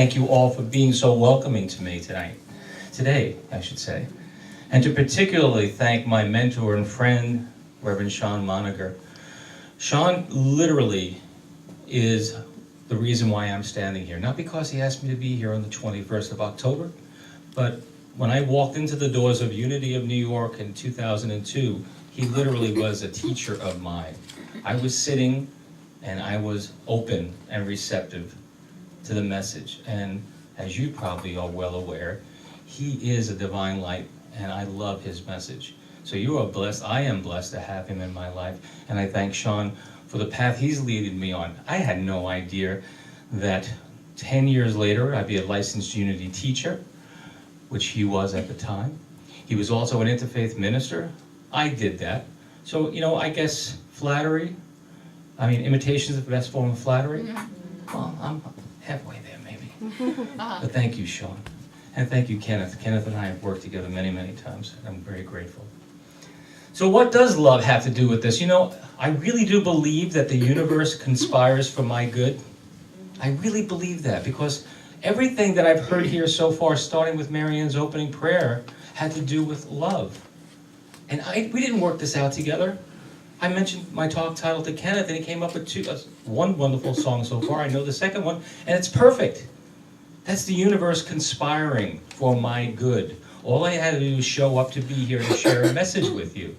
Thank you all for being so welcoming to me today, I should say. And to particularly thank my mentor and friend, Reverend Sean Moniger. Sean literally is the reason why I'm standing here. Not because he asked me to be here on the 21st of October, but when I walked into the doors of Unity of New York in 2002, he literally was a teacher of mine. I was sitting and I was open and receptive to the message. And as you probably are well aware, he is a divine light and I love his message. So you are blessed, I am blessed to have him in my life. And I thank Sean for the path he's leading me on. I had no idea that 10 years later I'd be a licensed Unity teacher, which he was at the time. He was also an interfaith minister. I did that. So, I guess flattery, imitation is the best form of flattery. Well, I'm halfway there maybe. But thank you, Sean. And thank you, Kenneth. Kenneth and I have worked together many, many times. And I'm very grateful. So what does love have to do with this? I really do believe that the universe conspires for my good. I really believe that because everything that I've heard here so far, starting with Marianne's opening prayer, had to do with love. And we didn't work this out together. I mentioned my talk title to Kenneth, and he came up with one wonderful song so far. I know the second one, and it's perfect. That's the universe conspiring for my good. All I had to do was show up to be here to share a message with you.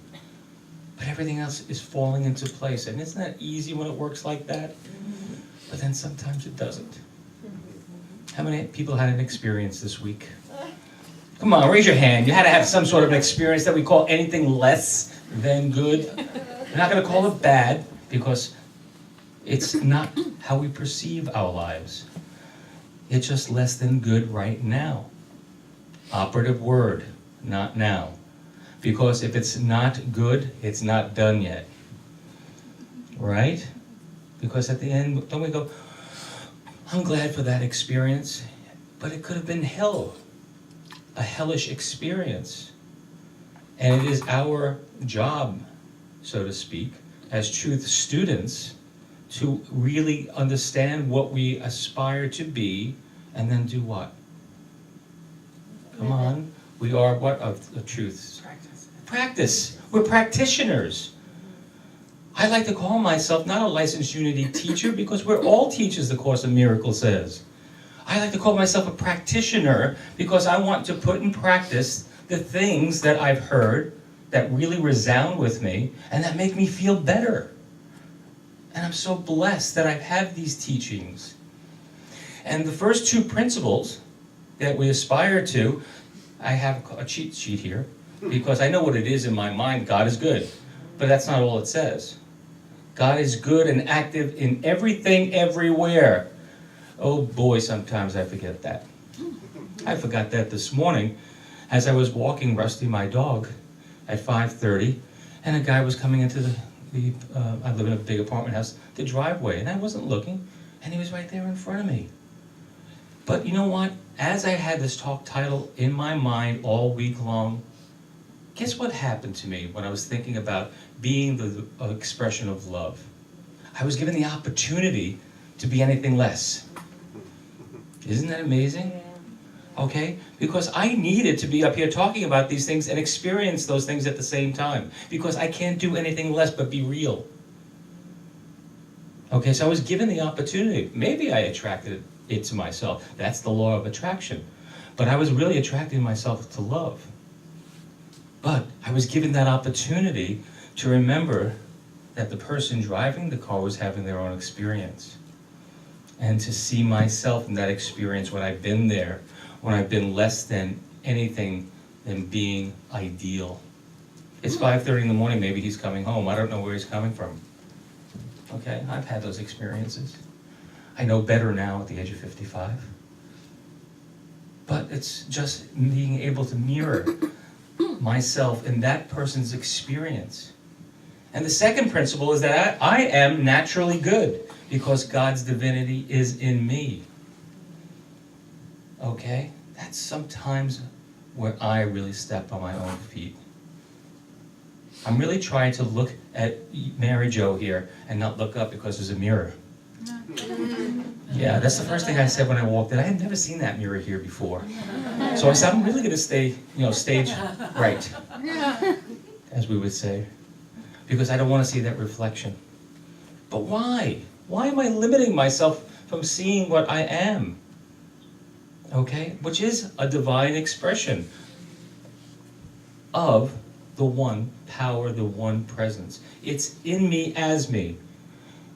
But everything else is falling into place. And isn't that easy when it works like that? But then sometimes it doesn't. How many people had an experience this week? Come on, raise your hand. You had to have some sort of an experience that we call anything less than good. We're not going to call it bad because it's not how we perceive our lives. It's just less than good right now. Operative word, not now. Because if it's not good, it's not done yet. Right? Because at the end, don't we go, I'm glad for that experience, but it could have been hell. A hellish experience. And it is our job, so to speak, as truth students, to really understand what we aspire to be, and then do what? Come on. We are what of the truth? Practice. We're practitioners. I like to call myself not a licensed Unity teacher because we're all teachers, the Course in Miracles says. I like to call myself a practitioner because I want to put in practice the things that I've heard that really resound with me and that make me feel better. And I'm so blessed that I've had these teachings. And the first two principles that we aspire to, I have a cheat sheet here because I know what it is in my mind. God is good. But that's not all it says. God is good and active in everything, everywhere. Oh boy, sometimes I forget that. I forgot that this morning as I was walking Rusty, my dog, at 5:30, and a guy was coming into I live in a big apartment house, the driveway, and I wasn't looking, and he was right there in front of me. But you know what? As I had this talk title in my mind all week long, guess what happened to me when I was thinking about being the expression of love? I was given the opportunity to be anything less. Isn't that amazing? Okay? Because I needed to be up here talking about these things and experience those things at the same time. Because I can't do anything less but be real. Okay, so I was given the opportunity. Maybe I attracted it to myself. That's the law of attraction. But I was really attracting myself to love. But I was given that opportunity to remember that the person driving the car was having their own experience. And to see myself in that experience when I've been there, when I've been less than anything than being ideal. It's 5:30 in the morning, maybe he's coming home. I don't know where he's coming from. Okay, I've had those experiences. I know better now at the age of 55. But it's just being able to mirror myself in that person's experience. And the second principle is that I am naturally good because God's divinity is in me. Okay? That's sometimes where I really step on my own feet. I'm really trying to look at Mary Jo here and not look up because there's a mirror. Yeah, that's the first thing I said when I walked in. I had never seen that mirror here before. So I said, I'm really going to stay, stage right, as we would say, because I don't want to see that reflection. But why? Why am I limiting myself from seeing what I am? Okay, which is a divine expression of the one power, the one presence. It's in me as me.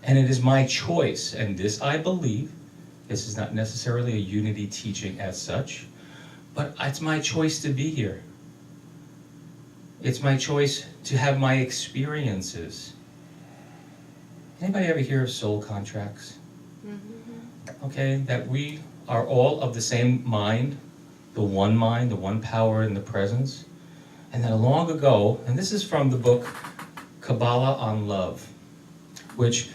And it is my choice, and this I believe, this is not necessarily a unity teaching as such, but it's my choice to be here. It's my choice to have my experiences. Anybody ever hear of soul contracts? Okay, that we are all of the same mind, the one power in the presence. And that long ago, and this is from the book Kabbalah on Love, which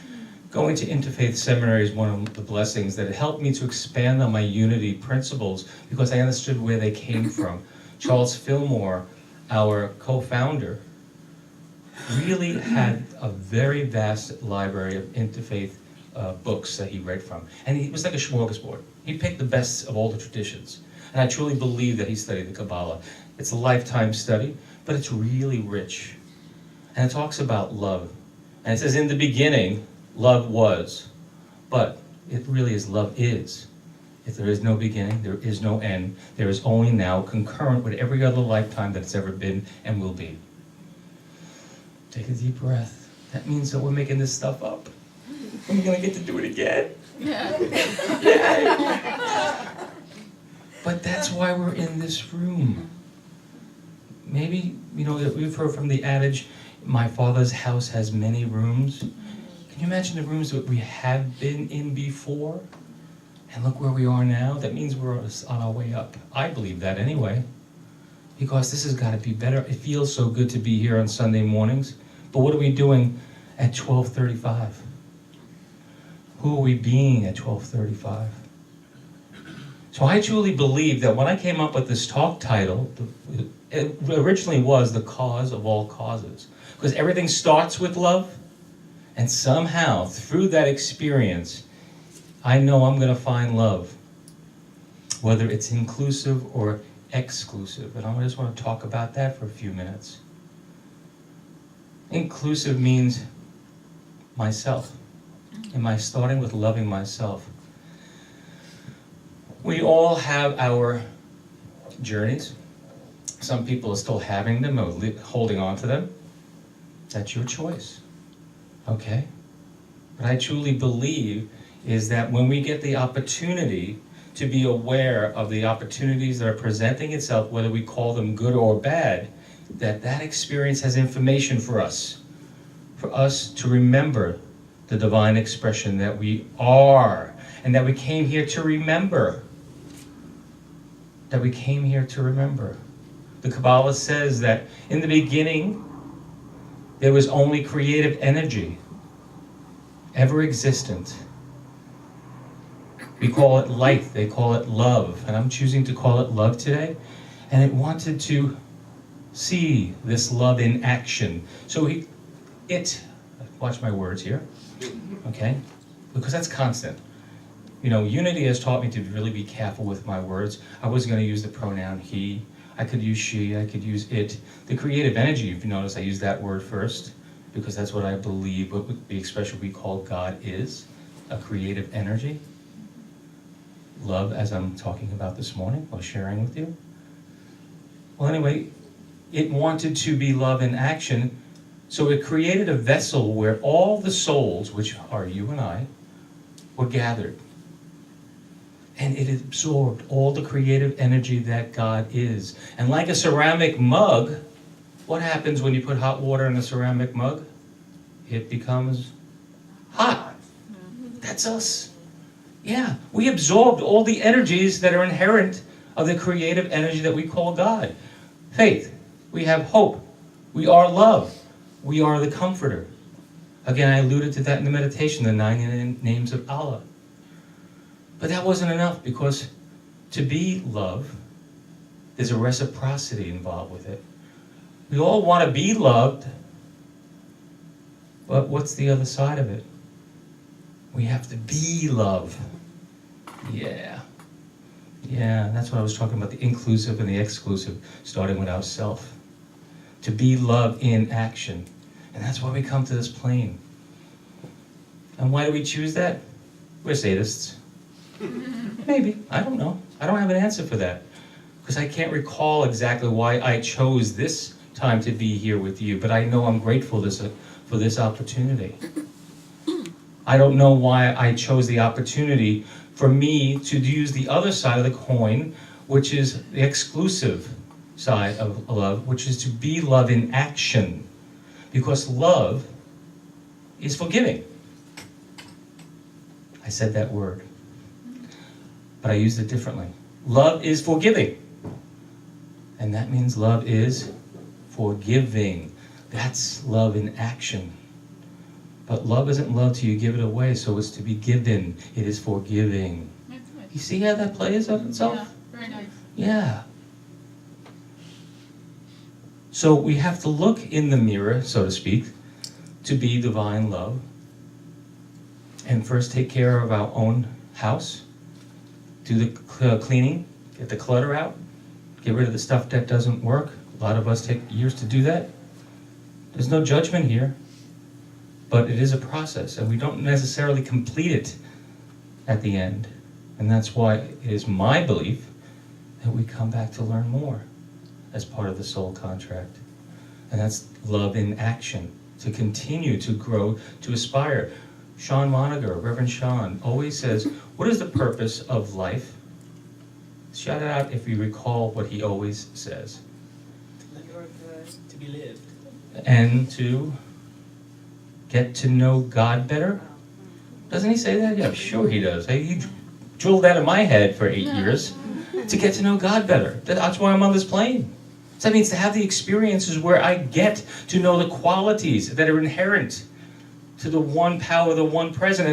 going to interfaith seminary is one of the blessings that it helped me to expand on my unity principles because I understood where they came from. Charles Fillmore, our co-founder, really had a very vast library of interfaith books that he read from. And it was like a smorgasbord. He picked the best of all the traditions. And I truly believe that he studied the Kabbalah. It's a lifetime study, but it's really rich. And it talks about love. And it says, in the beginning, love was. But it really is love is. If there is no beginning, there is no end. There is only now, concurrent with every other lifetime that it's ever been and will be. Take a deep breath. That means that we're making this stuff up. Are we going to get to do it again? Yeah. But that's why we're in this room. Maybe, we've heard from the adage, my Father's house has many rooms. Can you imagine the rooms that we have been in before? And look where we are now. That means we're on our way up. I believe that anyway. Because this has got to be better. It feels so good to be here on Sunday mornings. But what are we doing at 12:35? Who are we being at 12:35? So I truly believe that when I came up with this talk title, it originally was the cause of all causes. Because everything starts with love, and somehow, through that experience, I know I'm going to find love, whether it's inclusive or exclusive. And I just want to talk about that for a few minutes. Inclusive means myself. Am I starting with loving myself? We all have our journeys. Some people are still having them or holding on to them. That's your choice. Okay? But I truly believe is that when we get the opportunity to be aware of the opportunities that are presenting itself, whether we call them good or bad, that experience has information for us to remember the divine expression that we are, and that we came here to remember. That we came here to remember. The Kabbalah says that in the beginning, there was only creative energy, ever existent. We call it light, they call it love, and I'm choosing to call it love today. And it wanted to see this love in action. So watch my words here, okay? Because that's constant. Unity has taught me to really be careful with my words. I wasn't going to use the pronoun he. I could use she, I could use it. The creative energy, if you notice, I use that word first, because that's what I believe, what the expression we call God is, a creative energy. Love, as I'm talking about this morning, or sharing with you. Well, anyway, it wanted to be love in action, so it created a vessel where all the souls, which are you and I, were gathered. And it absorbed all the creative energy that God is. And like a ceramic mug, what happens when you put hot water in a ceramic mug? It becomes hot. That's us. Yeah, we absorbed all the energies that are inherent of the creative energy that we call God. Faith, we have hope, we are love, we are the comforter. Again, I alluded to that in the meditation, the 9 names of Allah. But that wasn't enough, because to be love, there's a reciprocity involved with it. We all want to be loved, but what's the other side of it? We have to be love. Yeah. Yeah, that's what I was talking about, the inclusive and the exclusive, starting with ourself. To be love in action. And that's why we come to this plane. And why do we choose that? We're sadists. Maybe. I don't know. I don't have an answer for that. Because I can't recall exactly why I chose this time to be here with you, but I know I'm grateful for this opportunity. I don't know why I chose the opportunity for me to use the other side of the coin, which is the exclusive side of love, which is to be love in action. Because love is forgiving. I said that word, but I used it differently. Love is forgiving. And that means love is forgiving. That's love in action. But love isn't love till you give it away, so it's to be given. It is forgiving. You see how that plays on itself? Yeah, very nice. Yeah. So we have to look in the mirror, so to speak, to be divine love. And first take care of our own house. Do the cleaning, get the clutter out, get rid of the stuff that doesn't work. A lot of us take years to do that. There's no judgment here, but it is a process, and we don't necessarily complete it at the end. And that's why it is my belief that we come back to learn more as part of the soul contract. And that's love in action, to continue to grow, to aspire. Sean Moniger, Reverend Sean, always says, what is the purpose of life? Shout it out if you recall what he always says. To be lived. And to get to know God better? Doesn't he say that? Yeah, I'm sure he does. He drilled that in my head for 8 years. To get to know God better. That's why I'm on this plane. So that means to have the experiences where I get to know the qualities that are inherent to the one power, the one presence.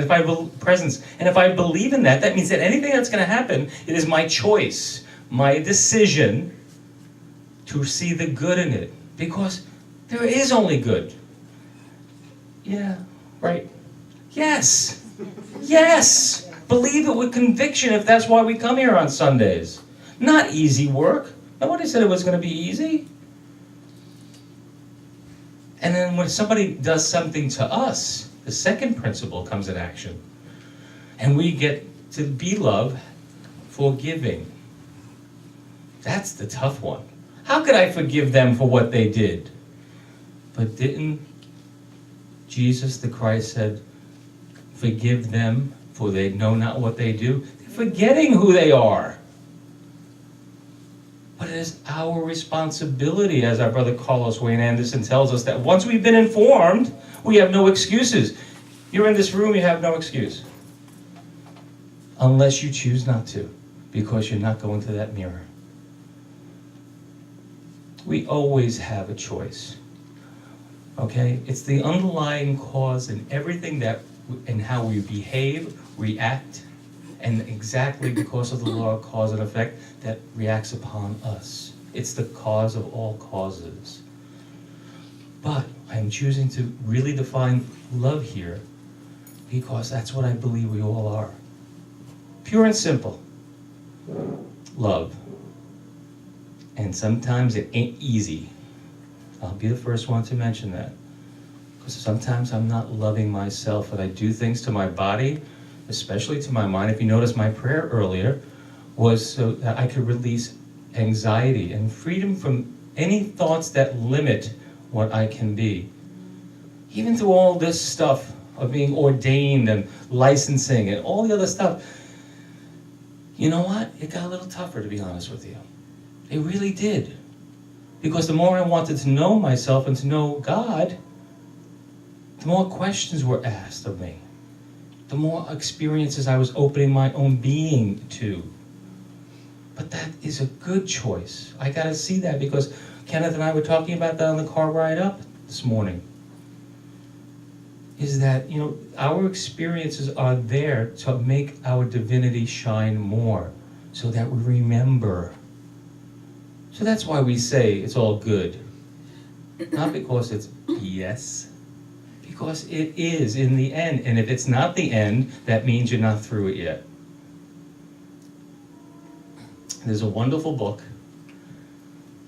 And if I believe in that, that means that anything that's going to happen, it is my choice, my decision to see the good in it. Because there is only good. Yeah, right. Yes. Yes. Believe it with conviction if that's why we come here on Sundays. Not easy work. Nobody said it was going to be easy. And then when somebody does something to us, the second principle comes in action. And we get to be love, forgiving. That's the tough one. How could I forgive them for what they did? But didn't Jesus the Christ said, forgive them, for they know not what they do? They're forgetting who they are. But it is our responsibility, as our brother Carlos Wayne Anderson tells us, that once we've been informed, we have no excuses. You're in this room, you have no excuse. Unless you choose not to, because you're not going to that mirror. We always have a choice. Okay? It's the underlying cause in everything in how we behave, react, and exactly because of the law of cause and effect that reacts upon us. It's the cause of all causes. But I'm choosing to really define love here because that's what I believe we all are. Pure and simple. Love. And sometimes it ain't easy. I'll be the first one to mention that. Because sometimes I'm not loving myself and I do things to my body, especially to my mind. If you notice, my prayer earlier was so that I could release anxiety and freedom from any thoughts that limit what I can be. Even through all this stuff of being ordained and licensing and all the other stuff, you know what? It got a little tougher, to be honest with you. It really did. Because the more I wanted to know myself and to know God, the more questions were asked of me. The more experiences I was opening my own being to. But that is a good choice. I got to see that because Kenneth and I were talking about that on the car ride up this morning. Is that, our experiences are there to make our divinity shine more so that we remember. So that's why we say it's all good. Not because it's BS. Because it is in the end. And if it's not the end, that means you're not through it yet. There's a wonderful book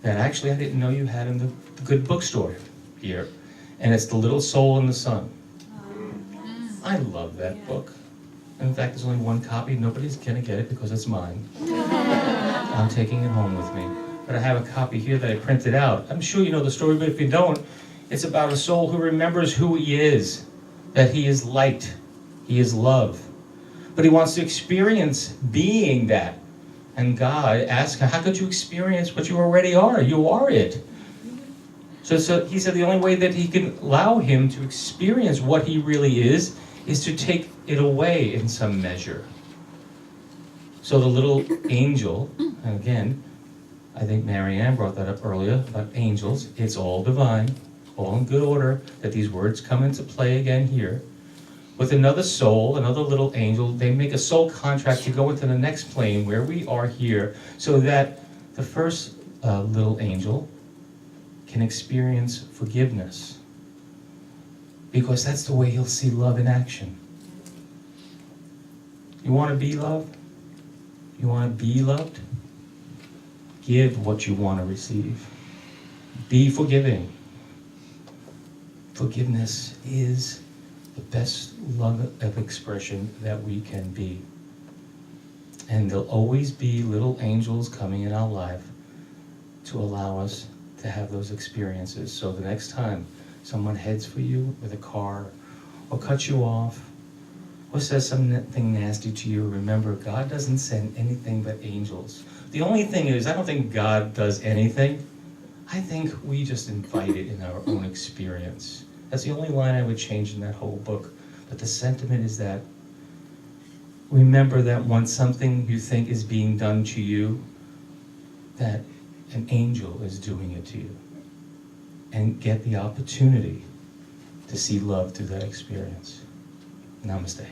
that actually I didn't know you had in the good bookstore here, and it's The Little Soul in the Sun. I love that book. In fact, there's only one copy. Nobody's gonna get it because it's mine. I'm taking it home with me. But I have a copy here that I printed out. I'm sure you know the story, but if you don't, it's about a soul who remembers who he is, that he is light, he is love. But he wants to experience being that. And God asks, how could you experience what you already are? You are it. So he said the only way that he can allow him to experience what he really is to take it away in some measure. So the little angel, and again, I think Marianne brought that up earlier about angels. It's all divine, all in good order, that these words come into play again here. With another soul, another little angel, they make a soul contract to go into the next plane where we are here, so that the first little angel can experience forgiveness. Because that's the way he'll see love in action. You want to be loved? You want to be loved? Give what you want to receive. Be forgiving. Forgiveness is the best love of expression that we can be. And there'll always be little angels coming in our life to allow us to have those experiences. So the next time someone heads for you with a car, or cuts you off, or says something nasty to you, remember, God doesn't send anything but angels. The only thing is, I don't think God does anything. I think we just invite it in our own experience. That's the only line I would change in that whole book. But the sentiment is that remember that when something you think is being done to you, that an angel is doing it to you. And get the opportunity to see love through that experience. Namaste.